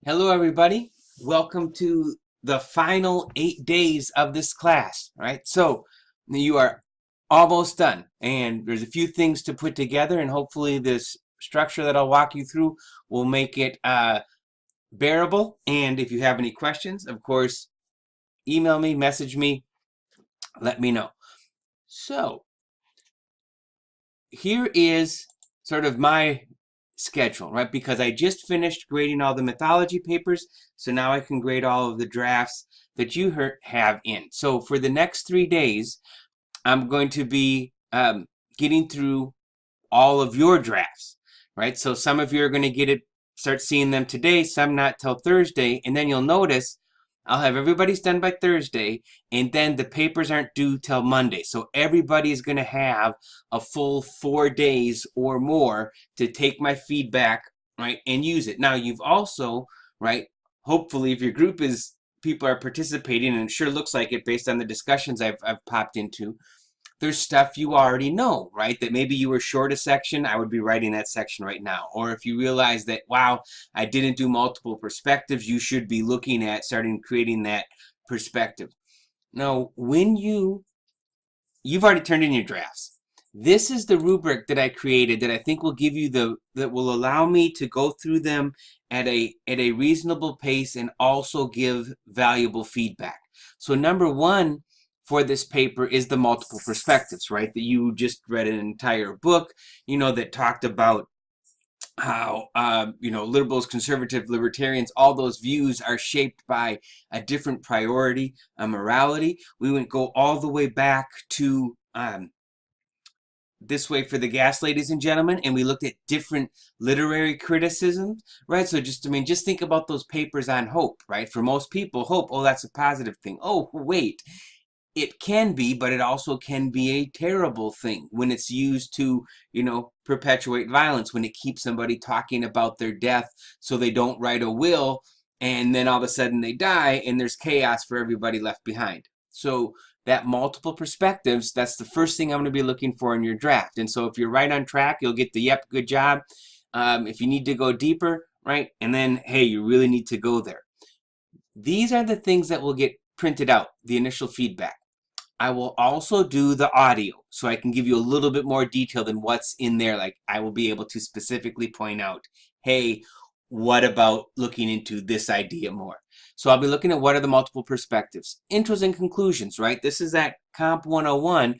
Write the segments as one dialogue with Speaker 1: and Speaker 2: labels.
Speaker 1: Hello, everybody. Welcome to the final 8 days of this class. All right, so you are almost done, and there's a few things to put together, and hopefully, this structure that I'll walk you through will make it bearable. And if you have any questions, of course, email me, message me, let me know. So, here is sort of my schedule, right? Because I just finished grading all the mythology papers, so now I can grade all of the drafts that you have in. So for the next 3 days, I'm going to be getting through all of your drafts, right? So some of you are going to start seeing them today, some not till Thursday, and then you'll notice I'll have everybody's done by Thursday, and then the papers aren't due till Monday. So everybody is going to have a full 4 days or more to take my feedback, right, and use it. Now, you've also, right, hopefully if your group is, people are participating, and it sure looks like it based on the discussions I've popped into, there's stuff you already know, right? That maybe you were short a section, I would be writing that section right now. Or if you realize that, wow, I didn't do multiple perspectives, you should be looking at starting creating that perspective. Now, when you've already turned in your drafts. This is the rubric that I created that I think will give you that will allow me to go through them at a reasonable pace and also give valuable feedback. So number one for this paper is the multiple perspectives, right? That you just read an entire book, that talked about how liberals, conservative, libertarians, all those views are shaped by a different priority, a morality. We would go all the way back to This Way for the Gas, ladies and gentlemen, and we looked at different literary criticisms, right? So just think about those papers on hope, right? For most people, hope, oh, that's a positive thing. Oh, wait, it can be, but it also can be a terrible thing when it's used to, perpetuate violence, when it keeps somebody talking about their death so they don't write a will, and then all of a sudden they die and there's chaos for everybody left behind. So that multiple perspectives, that's the first thing I'm going to be looking for in your draft. And so if you're right on track, you'll get the yep, good job. If you need to go deeper, right? And then, hey, you really need to go there. These are the things that will get printed out, the initial feedback. I will also do the audio, so I can give you a little bit more detail than what's in there. Like, I will be able to specifically point out, hey, what about looking into this idea more? So I'll be looking at what are the multiple perspectives. Intros and conclusions, right? This is that Comp 101.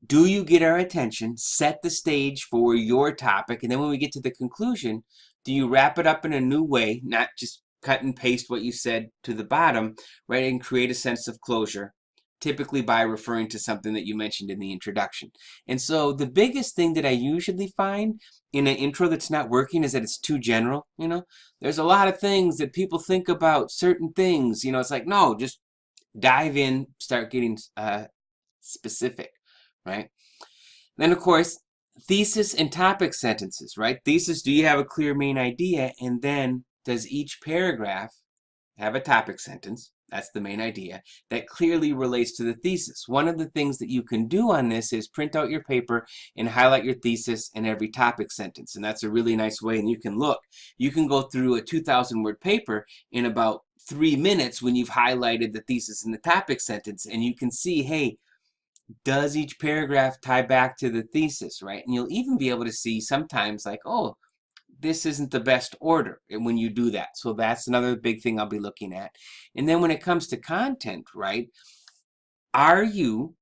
Speaker 1: Do you get our attention? Set the stage for your topic. And then when we get to the conclusion, do you wrap it up in a new way, not just cut and paste what you said to the bottom, right? And create a sense of closure, typically by referring to something that you mentioned in the introduction. And so the biggest thing that I usually find in an intro that's not working is that it's too general. There's a lot of things that people think about certain things. It's like, no, just dive in, start getting specific, right? Then, of course, thesis and topic sentences, right? Thesis, do you have a clear main idea? And then does each paragraph have a topic sentence? That's the main idea that clearly relates to the thesis. One of the things that you can do on this is print out your paper and highlight your thesis in every topic sentence. And that's a really nice way. And you can go through a 2,000 word paper in about 3 minutes when you've highlighted the thesis in the topic sentence. And you can see, hey, does each paragraph tie back to the thesis, right? And you'll even be able to see sometimes like, oh, this isn't the best order when you do that. So that's another big thing I'll be looking at. And then when it comes to content, right, are you,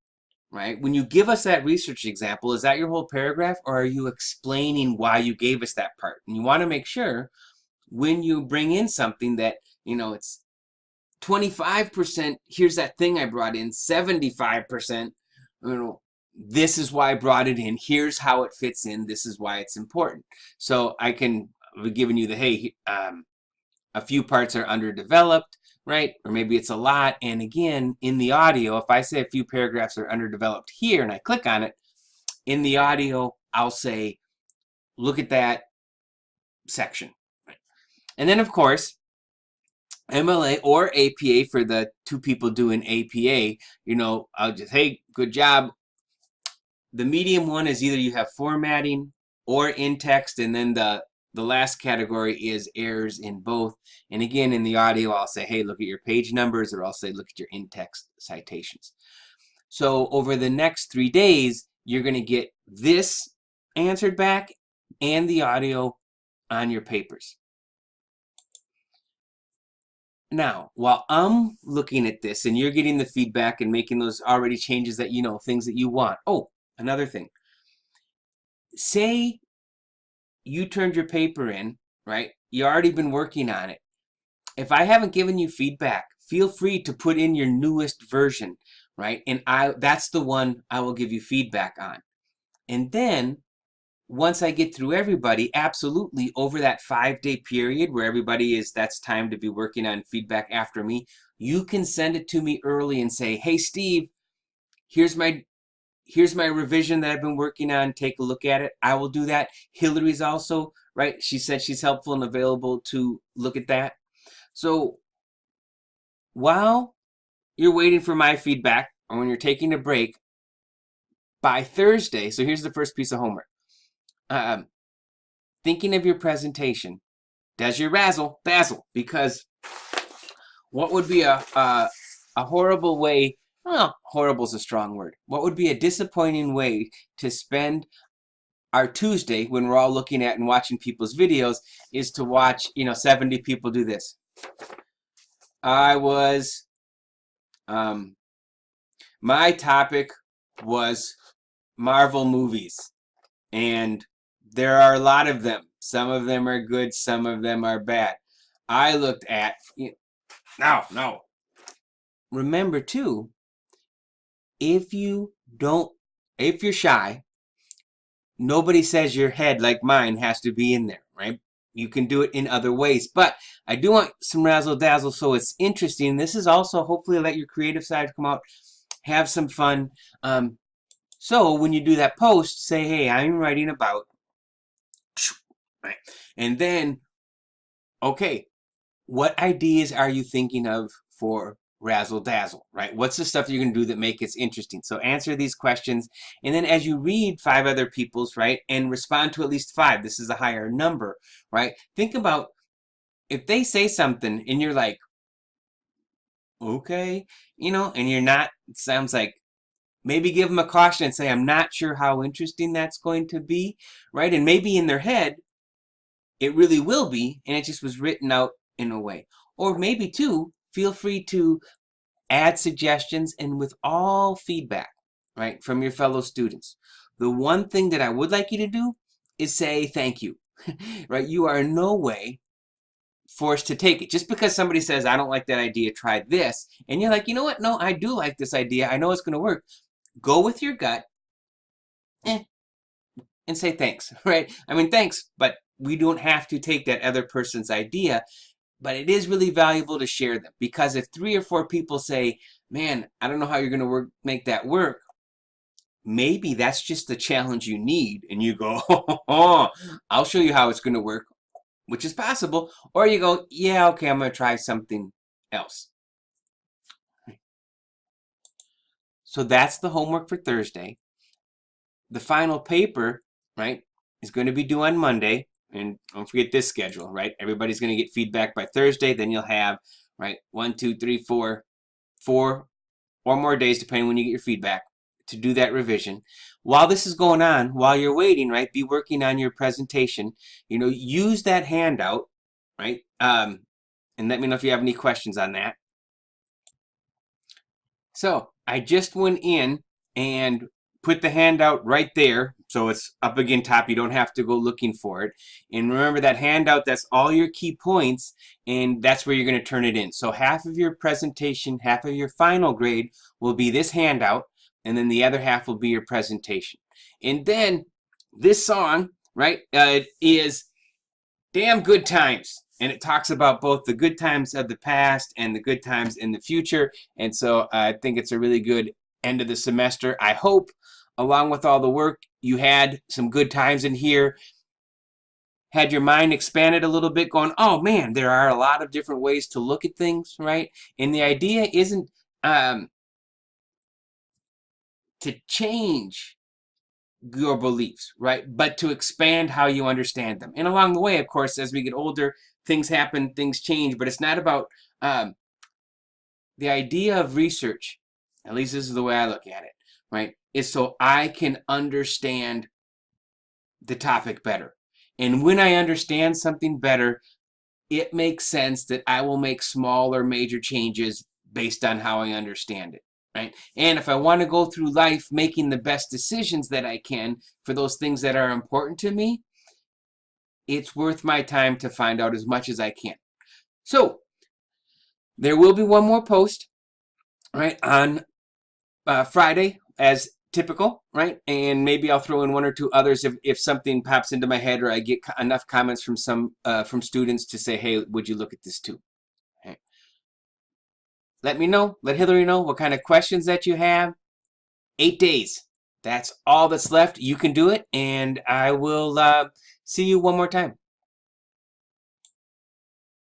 Speaker 1: right, when you give us that research example, is that your whole paragraph, or are you explaining why you gave us that part? And you want to make sure when you bring in something that, it's 25%, here's that thing I brought in, 75%, this is why I brought it in. Here's how it fits in. This is why it's important. So I can be giving you the, hey, a few parts are underdeveloped, right? Or maybe it's a lot. And again, in the audio, if I say a few paragraphs are underdeveloped here and I click on it, in the audio, I'll say, look at that section. And then, of course, MLA or APA for the two people doing APA, I'll just, hey, good job. The medium one is either you have formatting or in text, and then the the last category is errors in both. And again, in the audio, I'll say, hey, look at your page numbers, or I'll say, look at your in-text citations. So over the next 3 days, you're going to get this answered back and the audio on your papers. Now, while I'm looking at this and you're getting the feedback and making those already changes that you know, things that you want. Oh, another thing. Say you turned your paper in, right? You already been working on it. If I haven't given you feedback, feel free to put in your newest version, right? And that's the one I will give you feedback on. And then once I get through everybody, absolutely, over that 5-day period where everybody that's time to be working on feedback after me, you can send it to me early and say, hey, Steve, here's my revision that I've been working on. Take a look at it. I will do that. Hillary's also, right? She said she's helpful and available to look at that. So while you're waiting for my feedback, or when you're taking a break, by Thursday, so here's the first piece of homework. Thinking of your presentation, does your razzle dazzle? Because what would be a horrible way, horrible is a strong word. What would be a disappointing way to spend our Tuesday when we're all looking at and watching people's videos is to watch, 70 people do this. My topic was Marvel movies, and there are a lot of them. Some of them are good, some of them are bad. I looked at, no. Remember too, if you're shy, nobody says your head like mine has to be in there, right? You can do it in other ways, but I do want some razzle dazzle so it's interesting. This is also hopefully let your creative side come out, have some fun. So when you do that post, say, hey, I'm writing about, right? And then, okay, what ideas are you thinking of for razzle dazzle, right? What's the stuff you're going to do that make it interesting? So answer these questions. And then as you read 5 other people's, right, and respond to at least 5, this is a higher number, right? Think about if they say something and you're like, okay, and you're not, it sounds like, maybe give them a caution and say, I'm not sure how interesting that's going to be, right? And maybe in their head, it really will be, and it just was written out in a way. Or maybe too, feel free to add suggestions, and with all feedback, right, from your fellow students. The one thing that I would like you to do is say thank you, right? You are in no way forced to take it. Just because somebody says, I don't like that idea, try this, and you're like, you know what? No, I do like this idea. I know it's going to work. Go with your gut and say thanks, right? I mean, thanks, but we don't have to take that other person's idea. But it is really valuable to share them, because if 3 or 4 people say, man, I don't know how you're going to make that work, maybe that's just the challenge you need, and you go, oh, I'll show you how it's going to work, which is possible. Or you go, yeah, okay, I'm going to try something else. So that's the homework for Thursday. The final paper, right, is going to be due on Monday. And don't forget this schedule, right? Everybody's going to get feedback by Thursday. Then you'll have, right, 1, 2, 3, 4 or more days, depending when you get your feedback, to do that revision. While this is going on, while you're waiting, right, be working on your presentation. Use that handout, right? And let me know if you have any questions on that. So I just went in and put the handout right there, so it's up again top. You don't have to go looking for it. And remember, that handout, that's all your key points, and that's where you're going to turn it in. So half of your presentation, half of your final grade will be this handout, and then the other half will be your presentation. And then this song, right, is Damn Good Times. And it talks about both the good times of the past and the good times in the future. And so I think it's a really good end of the semester. I hope, along with all the work, you had some good times in here, had your mind expanded a little bit, going, oh man, there are a lot of different ways to look at things, right? And the idea isn't to change your beliefs, right? But to expand how you understand them. And along the way, of course, as we get older, things happen, things change, but it's not about the idea of research, at least this is the way I look at it, right? Is so I can understand the topic better. And when I understand something better, it makes sense that I will make small or major changes based on how I understand it, right? And if I want to go through life making the best decisions that I can for those things that are important to me, it's worth my time to find out as much as I can. So there will be one more post, right, on Friday as typical, right? And maybe I'll throw in one or two others if something pops into my head or I get enough comments from from students to say, hey, would you look at this too? Okay. Let me know. Let Hillary know what kind of questions that you have. 8 days. That's all that's left. You can do it, and I will see you one more time.